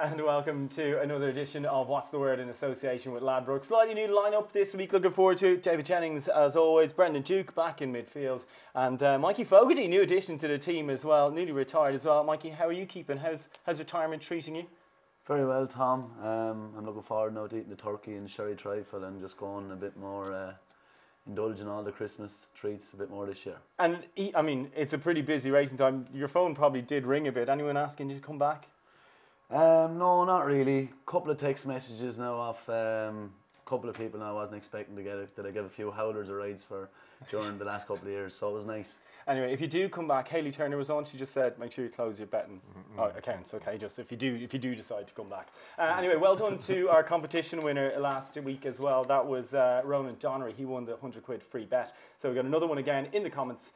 and welcome to another edition of What's the Word in association with Ladbroke. Slightly new lineup this week, looking forward to David Jennings as always, Brendan Duke back in midfield, and Mikey Fogarty, new addition to the team as well, newly retired as well. Mikey, how are you keeping? How's retirement treating you? Very well, Tom. I'm looking forward now to eating the turkey and sherry trifle and just going a bit more indulging all the Christmas treats a bit more this year. And I mean, it's a pretty busy racing time. Your phone probably did ring a bit. Anyone asking you to come back? No, not really. Couple of text messages now off a couple of people now I wasn't expecting to get it. Did I get a few howlers of rides for during the last couple of years, so it was nice. Anyway, if you do come back, Hayley Turner was on. She just said, make sure you close your betting accounts. Okay, just if you do decide to come back. Anyway, well done to our competition winner last week as well. That was Ronan Donnery. He won the £100 free bet. So we got another one again in the comments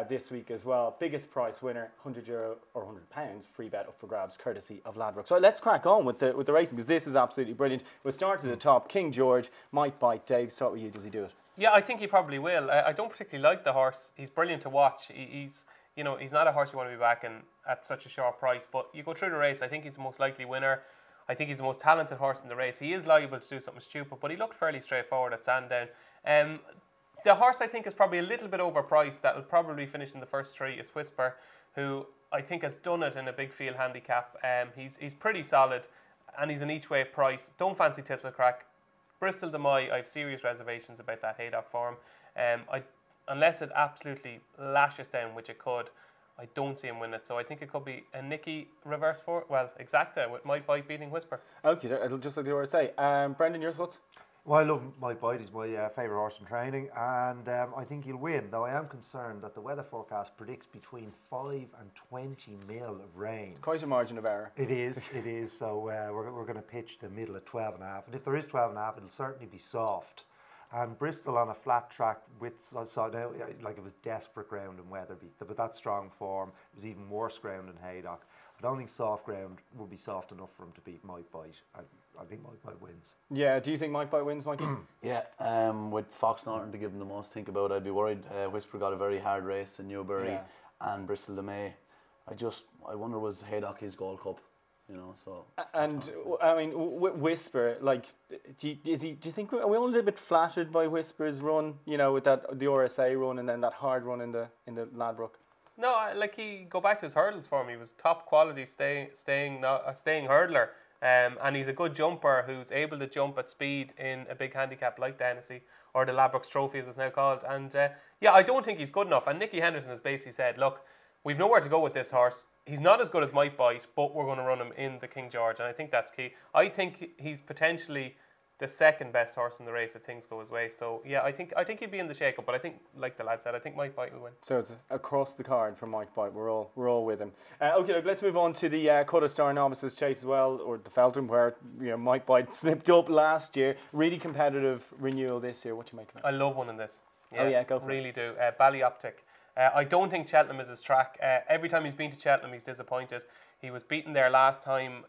this week as well. Biggest prize winner, €100 or £100 free bet up for grabs, courtesy of Ladbroke. So let's crack on with the racing, because this is absolutely brilliant. We'll start at the top. King George might bite. Dave, start with you. Does he do it? Yeah, I think he probably will. I don't particularly like the horse. He's brilliant to watch. He's not a horse you want to be backing at such a short price. But you go through the race, I think he's the most likely winner. I think he's the most talented horse in the race. He is liable to do something stupid, but he looked fairly straightforward at Sandown. The horse I think is probably a little bit overpriced. That will probably finish in the first three is Whisper, who I think has done it in a big field handicap. He's pretty solid, and he's an each way price. Don't fancy Tizzlecrack. Bristol de Mai, I have serious reservations about that Haydock form. Unless it absolutely lashes down, which it could, I don't see him win it. So I think it could be a Nicky reverse for exacta with Might Bite beating Whisper. Okay, just like they always say. Brendan, your thoughts? Well, I love Might Bite. He's my favourite horse in training, and I think he'll win, though I am concerned that the weather forecast predicts between 5 and 20 mil of rain. Quite a margin of error. It is. So we're going to pitch the middle at 12.5, and if there is 12.5, it'll certainly be soft. And Bristol on a flat track with now, like it was desperate ground in Weatherby, but that's strong form. It was even worse ground in Haydock. I don't think soft ground will be soft enough for him to beat Might Bite. I think Might Bite wins. Yeah, do you think Might Bite wins, Mikey? Yeah, with Fox Norton to give him the most to think about, I'd be worried. Whisper got a very hard race in Newbury and Bristol de Mai. I wonder, was Haydock his Gold Cup? So. And I mean, Whisper, like, do you think are we all a little bit flattered by Whisper's run? with the RSA run and then that hard run in the Ladbroke. No, go back to his hurdles for me. He was top quality, staying hurdler, and he's a good jumper who's able to jump at speed in a big handicap like the Hennessy or the Ladbroke's Trophy as it's now called. And I don't think he's good enough. And Nicky Henderson has basically said, look, we've nowhere to go with this horse. He's not as good as Might Bite, but we're going to run him in the King George, and I think that's key. I think he's potentially the second best horse in the race if things go his way. So yeah, I think he'd be in the shake-up, but I think, like the lad said, I think Might Bite will win. So it's across the card for Might Bite. We're all with him. Okay, look, let's move on to the Cutter Star Novices Chase as well, or the Felton, where Might Bite slipped up last year. Really competitive renewal this year. What do you make of it? I love winning this. Yeah, oh yeah, go for really it. Really do. Ballyoptic. I don't think Cheltenham is his track. Every time he's been to Cheltenham, he's disappointed. He was beaten there last time.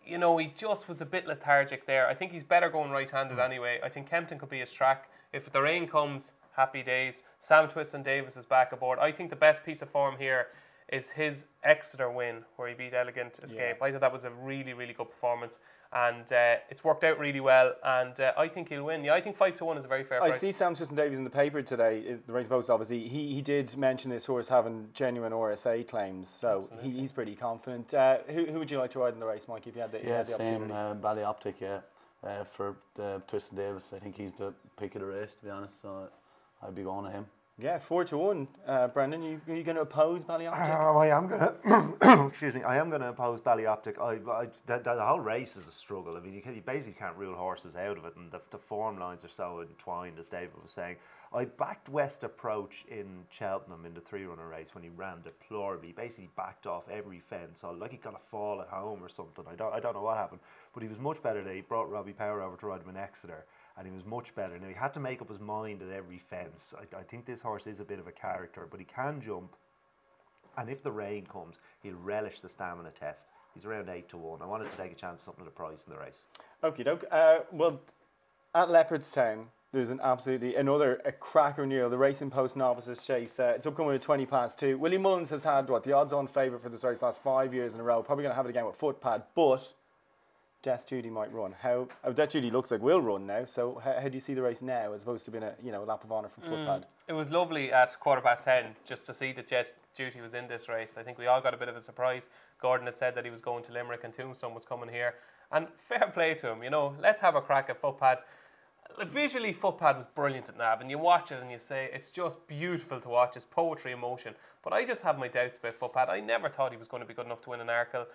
He just was a bit lethargic there. I think he's better going right-handed anyway. I think Kempton could be his track. If the rain comes, happy days. Sam Twiston-Davis is back aboard. I think the best piece of form here is his Exeter win, where he beat Elegant Escape. Yeah. I thought that was a really, really good performance. And it's worked out really well, and I think he'll win. Yeah, I think 5-1 is a very fair price. I see Sam Twiston-Davies in the paper today, the Race Post obviously. He did mention this horse having genuine RSA claims, so he's pretty confident. Who would you like to ride in the race, Mike, if you had the opportunity? Ballyoptic, for Twiston-Davis. I think he's the pick of the race, to be honest, so I'd be going to him. Yeah, 4-1. Brendan, are you going to oppose Ballyoptic? I am going to. Excuse me. I am going to oppose Ballyoptic. The whole race is a struggle. I mean, you basically can't rule horses out of it, and the form lines are so entwined, as David was saying. I backed West Approach in Cheltenham in the 3-runner race when he ran deplorably. He basically backed off every fence, like he got a fall at home or something. I don't know what happened, but he was much better there. He brought Robbie Power over to ride him in Exeter, and he was much better. Now, he had to make up his mind at every fence. I think this horse is a bit of a character, but he can jump. And if the rain comes, he'll relish the stamina test. He's around 8-1. I wanted to take a chance of something at a price in the race. Okie doke. Well, at Leopardstown, There's a cracker, Neil, the Racing Post Novices Chase. It's upcoming at 2:20. Willie Mullins has had, the odds-on favourite for this race last 5 years in a row. Probably going to have it again with footpad, but Death Duty might run. Death Duty looks like will run now, so how do you see the race now as opposed to being a lap of honour from footpad? It was lovely at 10:15 just to see that Death Duty was in this race. I think we all got a bit of a surprise. Gordon had said that he was going to Limerick and Tombstone was coming here. And fair play to him, let's have a crack at footpad. Visually, footpad was brilliant at Nav, and you watch it and you say it's just beautiful to watch. It's poetry in motion. But I just have my doubts about footpad. I never thought he was going to be good enough to win an Arkle.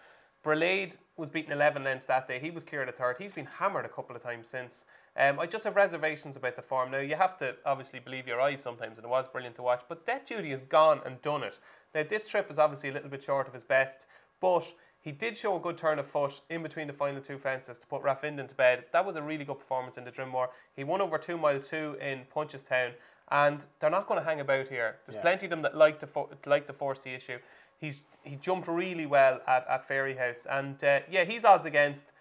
Brelade was beaten 11 lengths that day. He was clear at third. He's been hammered a couple of times since. I just have reservations about the form. Now, you have to obviously believe your eyes sometimes, and it was brilliant to watch. But Death Duty has gone and done it. Now, this trip is obviously a little bit short of his best, but he did show a good turn of foot in between the final two fences to put Rafinden to bed. That was a really good performance in the Drinmore. He won over 2 mile 2 in Punchestown, and they're not going to hang about here. There's plenty of them that like to force the issue. He jumped really well at Fairyhouse, and he's odds against.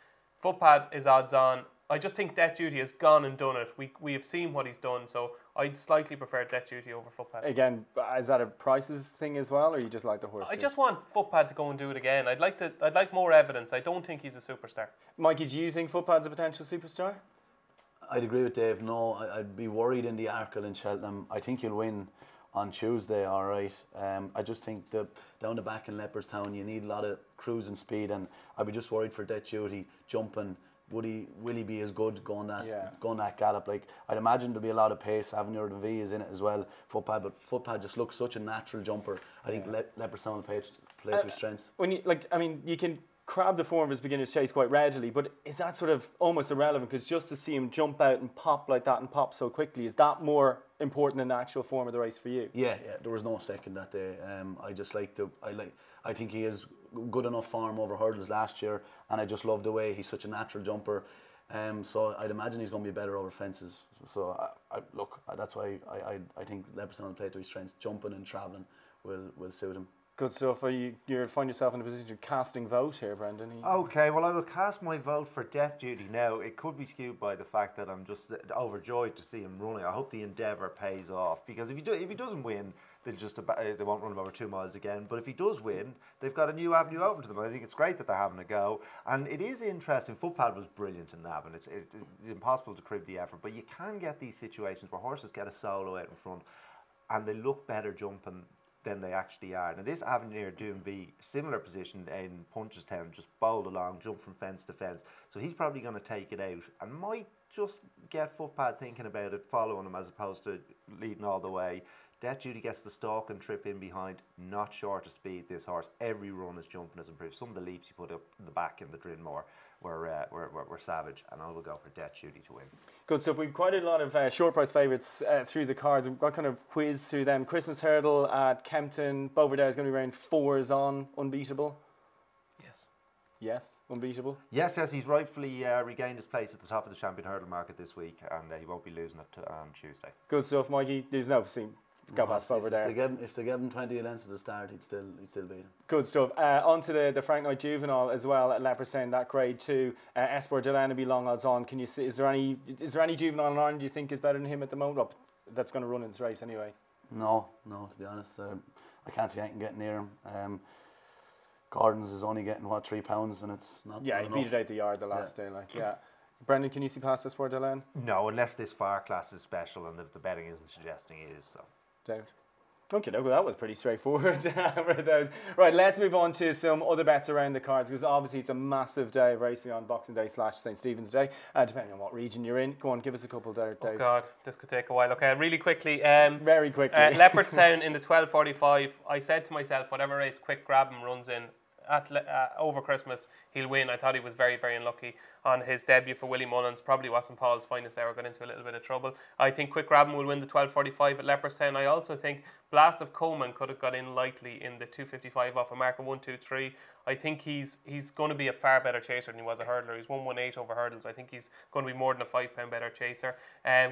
Footpad is odds on. I just think Death Duty has gone and done it. We have seen what he's done, so I'd slightly prefer Death Duty over Footpad. Again, is that a prices thing as well, or you just like the horse? I just want Footpad to go and do it again. I'd like more evidence. I don't think he's a superstar. Mikey, do you think Footpad's a potential superstar? I'd agree with Dave. No, I'd be worried in the Arkle in Cheltenham. I think he'll win on Tuesday, all right. I just think down the back in Leopardstown, you need a lot of cruising speed, and I'd be just worried for Death Duty jumping. Will he be as good going that gallop? Like, I'd imagine there'll be a lot of pace. Avenue de V is in it as well. Footpad, but Footpad just looks such a natural jumper. I think Leopardstown will play to his strengths. When you can crab the form of his beginner's chase quite readily, but is that sort of almost irrelevant? Because just to see him jump out and pop like that and pop so quickly, is that more important than the actual form of the race for you? Yeah, there was no second that day. I think he is good enough form over hurdles last year, and I just love the way he's such a natural jumper. So I'd imagine he's going to be better over fences. So that's why I think Leopardstown will play to his strengths. Jumping and travelling will suit him. Good stuff. You find yourself in a position of casting vote here, Brendan. Okay, well, I will cast my vote for Death Duty now. It could be skewed by the fact that I'm just overjoyed to see him running. I hope the endeavour pays off, because if he doesn't win, they won't run him over 2 miles again. But if he does win, they've got a new avenue open to them. I think it's great that they're having a go. And it is interesting. Footpad was brilliant in Navan. It's impossible to crib the effort. But you can get these situations where horses get a solo out in front and they look better jumping than they actually are. Now, this Avenir Doomby, similar position in Punchestown, just bowled along, jumped from fence to fence. So he's probably going to take it out and might just get Footpad thinking about it, following him as opposed to leading all the way. Death Duty gets the stalk and trip in behind, not short of speed, this horse. Every run his jumping has improved. Some of the leaps he put up in the back in the Drinmore were savage, and I will go for Death Duty to win. Good stuff. We've quite a lot of short price favourites through the cards. We've got kind of whiz through them. Christmas Hurdle at Kempton. Beauvedere is going to be around 4s on, unbeatable. Yes, unbeatable. Yes, he's rightfully regained his place at the top of the Champion Hurdle market this week, and he won't be losing it on Tuesday. Good stuff, Mikey. There's no go past Beauvedere. If they gave him 20 lengths at the start, he'd still beat him. Good stuff. On to the Frank Knight Juvenile as well at Leopardstown, that grade 2. Espoir Delan will be long odds on. Can you see? Is there any juvenile in Ireland you think is better than him at the moment? Well, that's going to run in this race anyway. No, to be honest, I can't see anything getting near him. Gordon's is only getting £3, and it's not. Yeah, he beat it out the yard the last day. Brendan, can you see past Espoir Delan? No, unless this far class is special, and the betting isn't suggesting it is. So. Doubt. Okay, well, that was pretty straightforward for those. Right, let's move on to some other bets around the cards, because obviously it's a massive day of racing on Boxing Day / St. Stephen's Day, depending on what region you're in. Go on, give us a couple there, Dave. Oh God, this could take a while. Okay, really quickly. Very quickly. Leopardstown in the 12:45. I said to myself, whatever race Quick Grab him runs in over Christmas, he'll win. I thought he was very, very unlucky on his debut for Willie Mullins. Probably wasn't Paul's finest hour, got into a little bit of trouble. I think Quick Grabben will win the 12:45 at Leopardstown. I also think Blast of Coleman could have got in lightly in the 2:55 off a mark of 1-2-3. I think he's going to be a far better chaser than he was a hurdler. He's 1-1-8 over hurdles. I think he's going to be more than a £5 better chaser.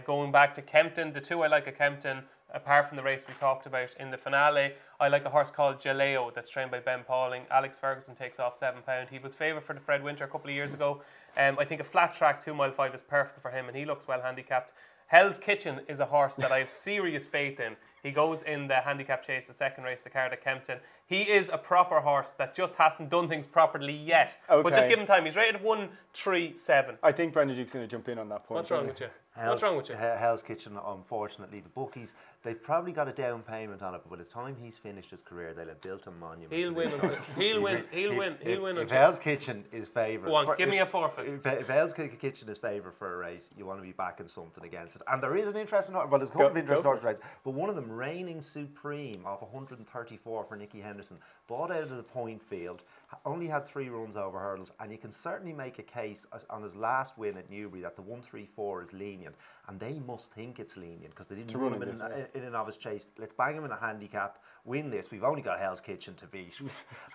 Going back to Kempton, the two I like at Kempton, apart from the race we talked about in the finale, I like a horse called Jaleo that's trained by Ben Pauling. Alex Ferguson takes off £7. He was favourite for the Fred Winter a couple of years ago. I think a flat track 2 mile 5 is perfect for him, and he looks well handicapped. Hell's Kitchen is a horse that I have serious faith in. He goes in the handicap chase, the second race, the card at Kempton. He is a proper horse that just hasn't done things properly yet. Okay. But just give him time. He's rated 1-3-7. I think Brendan Duke's going to jump in on that point. What's wrong with you? What's wrong with you? Hell's Kitchen, unfortunately, the bookies, they've probably got a down payment on it, but by the time he's finished his career, they'll have built a monument. He'll win. He'll win. If Hell's Kitchen is favourite... Go on, give me a forfeit. If Hell's Kitchen is favourite for a race, you want to be backing something against it. And there is an interesting... Well, there's a couple of interesting horse races, but one of them, Reigning Supreme, off 134 for Nicky Henderson, bought out of the point field, only had 3 runs over hurdles, and you can certainly make a case on his last win at Newbury that the 134 is lenient, and they must think it's lenient because they didn't run him in a novice chase. Let's bang him in a handicap, win this. We've only got Hell's Kitchen to beat,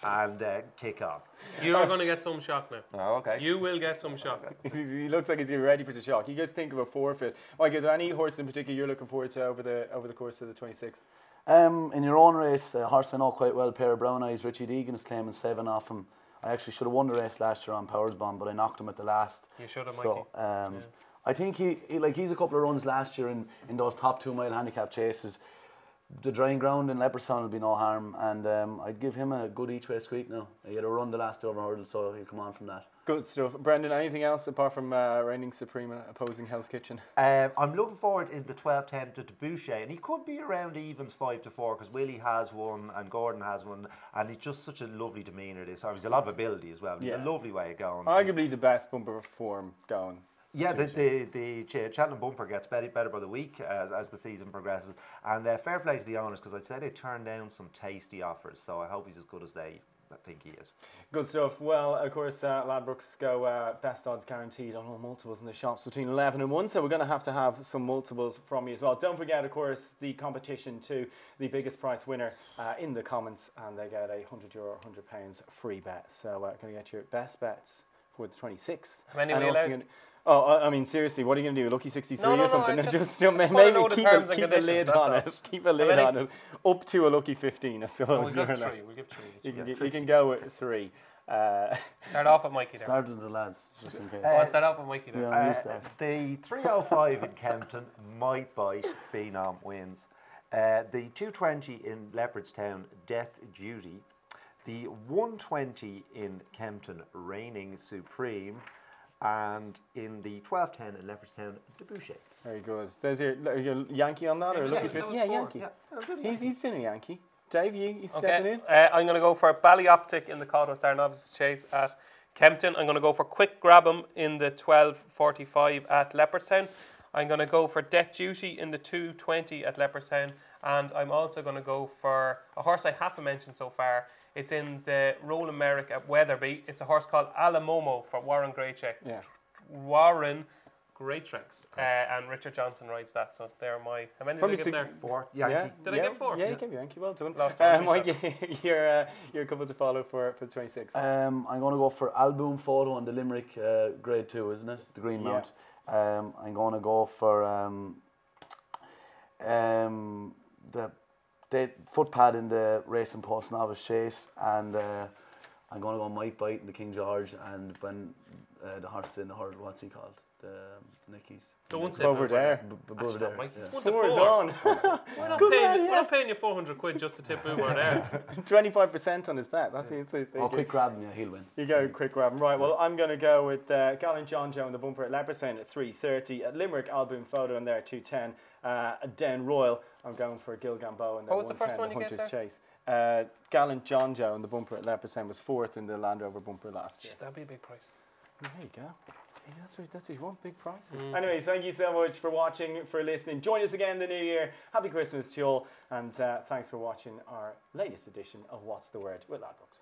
and kick on. You're going to get some shock now. Oh, okay. You will get some shock. He looks like he's getting ready for the shock. You guys think of a forfeit. Mike, is there any horse in particular you're looking forward to over the course of the 26th? In your own race, a horse I know quite well, pair of brown eyes, Richie Deegan is claiming 7 off him. I actually should have won the race last year on Powers Bomb, but I knocked him at the last. You should have, so, Mikey. I think he's a couple of runs last year in those top 2 mile handicap chases. The drying ground in Leopardstown will be no harm, and I'd give him a good each way squeak now. He had a run the last 2 over hurdles, so he'll come on from that. Good stuff. Brendan, anything else apart from Reigning Supreme opposing Hell's Kitchen? I'm looking forward in the 12-10 to Boucher, and he could be around evens 5-4 because Willie has one and Gordon has one, and he's just such a lovely demeanour. He's a lot of ability as well. He's a lovely way of going. Arguably the best bumper form going. Yeah, the Cheltenham bumper gets better by the week as the season progresses, and fair play to the owners because I'd say they turned down some tasty offers, so I hope he's as good as they think he is. Good stuff. Well, of course, Ladbrokes go best odds guaranteed on all multiples in the shops between 11 and 1, so we're going to have some multiples from you as well. Don't forget, of course, the competition to the biggest prize winner in the comments, and they get a €100 or £100 free bet. So going to get your best bets for the 26th. How many are we allowed? Oh, I mean, seriously, what are you going to do? Lucky 63 or something? Just maybe keep a lid on it. Keep a lid on it. Up to a lucky 15, I suppose. We'll give 3. We'll give 3. You can go with 3. Start off with Mikey there. Start with the lads, just in case. Start off with Mikey there. The 305 in Kempton might bite. Phenom wins. The 220 in Leopardstown, Death Duty. The 120 in Kempton, Reigning Supreme. And in the 12-10 in Leopardstown, the Boucher. Very good. There's your Yankee on that, or Lucky 50? Yeah, Yankee. Yeah, he's doing a Yankee. Dave, you stepping in? I'm going to go for Ballyoptic in the Cauto Star Novices Chase at Kempton. I'm going to go for Quick Grab 'em in the 12:45 at Leopardstown. I'm going to go for Death Duty in the 2:20 at Leopardstown. And I'm also going to go for a horse I haven't mentioned so far. It's in the Roland Merrick at Weatherby. It's a horse called Alamomo for Warren Greycheck. Yeah. Warren Greytrex. And Richard Johnson rides that. So they're my... How many did I give there? 4. Yankee. Did I give 4? Yeah, you gave Yankee. Well done. Mike, you're a couple to follow for the 26th. I'm going to go for Alboom Photo on the Limerick Grade 2, isn't it? The Green Mount. I'm going to go for the footpad in the Racing Post Novice Chase, and I'm going to go Might Bite in the King George, and when the horse in the herd, what's he called? The Nickies. Don't say over there. Over there. Four is on. We're not paying you 400 quid just to tip over there. 25% on his bet. That's it. Oh, Quick Grab him, yeah, he'll win. You go Quick Grab him. Right, well, I'm going to go with Gallant John Joe in the bumper at Leopardstown at 3:30. At Limerick, Alboom Photo in there at 2:10. At Den Royal, I'm going for Gil Gambo in the 1:10. What was the first one you get there? Chase. Gallant John Joe in the bumper at Leopardstown was 4th in the Land Rover bumper last year. That'd be a big price. There you go. Yeah, that's his one big prize. Anyway, thank you so much for watching, for listening. Join us again in the new year. Happy Christmas to you all, and thanks for watching our latest edition of What's the Word with Ladbrokes.